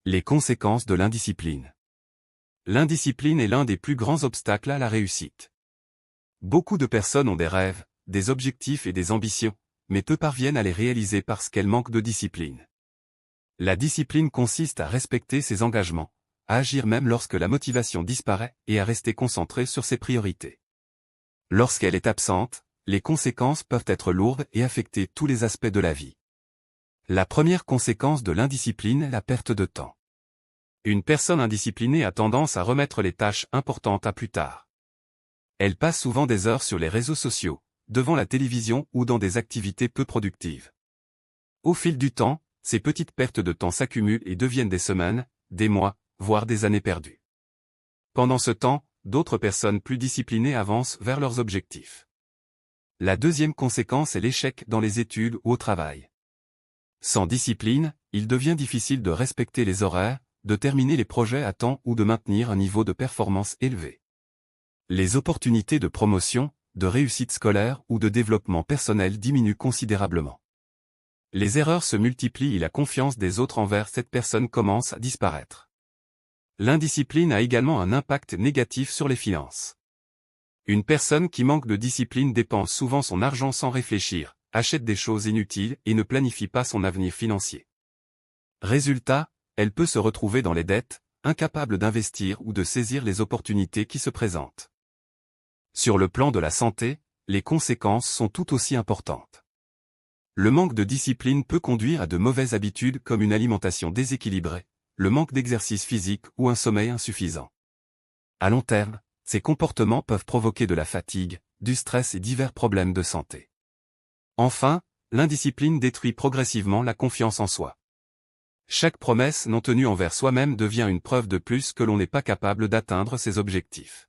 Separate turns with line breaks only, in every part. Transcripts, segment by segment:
Les conséquences de l'indiscipline. L'indiscipline est l'un des plus grands obstacles à la réussite. Beaucoup de personnes ont des rêves, des objectifs et des ambitions, mais peu parviennent à les réaliser parce qu'elles manquent de discipline. La discipline consiste à respecter ses engagements, à agir même lorsque la motivation disparaît et à rester concentré sur ses priorités. Lorsqu'elle est absente, les conséquences peuvent être lourdes et affecter tous les aspects de la vie. La première conséquence de l'indiscipline est la perte de temps. Une personne indisciplinée a tendance à remettre les tâches importantes à plus tard. Elle passe souvent des heures sur les réseaux sociaux, devant la télévision ou dans des activités peu productives. Au fil du temps, ces petites pertes de temps s'accumulent et deviennent des semaines, des mois, voire des années perdues. Pendant ce temps, d'autres personnes plus disciplinées avancent vers leurs objectifs. La deuxième conséquence est l'échec dans les études ou au travail. Sans discipline, il devient difficile de respecter les horaires, de terminer les projets à temps ou de maintenir un niveau de performance élevé. Les opportunités de promotion, de réussite scolaire ou de développement personnel diminuent considérablement. Les erreurs se multiplient et la confiance des autres envers cette personne commence à disparaître. L'indiscipline a également un impact négatif sur les finances. Une personne qui manque de discipline dépense souvent son argent sans réfléchir, achète des choses inutiles et ne planifie pas son avenir financier. Résultat, elle peut se retrouver dans les dettes, incapable d'investir ou de saisir les opportunités qui se présentent. Sur le plan de la santé, les conséquences sont tout aussi importantes. Le manque de discipline peut conduire à de mauvaises habitudes comme une alimentation déséquilibrée, le manque d'exercice physique ou un sommeil insuffisant. À long terme, ces comportements peuvent provoquer de la fatigue, du stress et divers problèmes de santé. Enfin, l'indiscipline détruit progressivement la confiance en soi. Chaque promesse non tenue envers soi-même devient une preuve de plus que l'on n'est pas capable d'atteindre ses objectifs.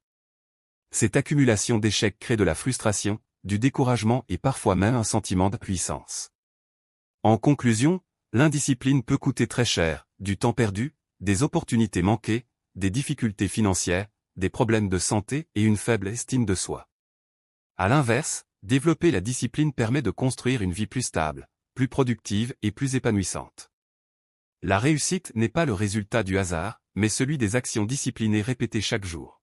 Cette accumulation d'échecs crée de la frustration, du découragement et parfois même un sentiment d'impuissance. En conclusion, l'indiscipline peut coûter très cher, du temps perdu, des opportunités manquées, des difficultés financières, des problèmes de santé et une faible estime de soi. À l'inverse, développer la discipline permet de construire une vie plus stable, plus productive et plus épanouissante. La réussite n'est pas le résultat du hasard, mais celui des actions disciplinées répétées chaque jour.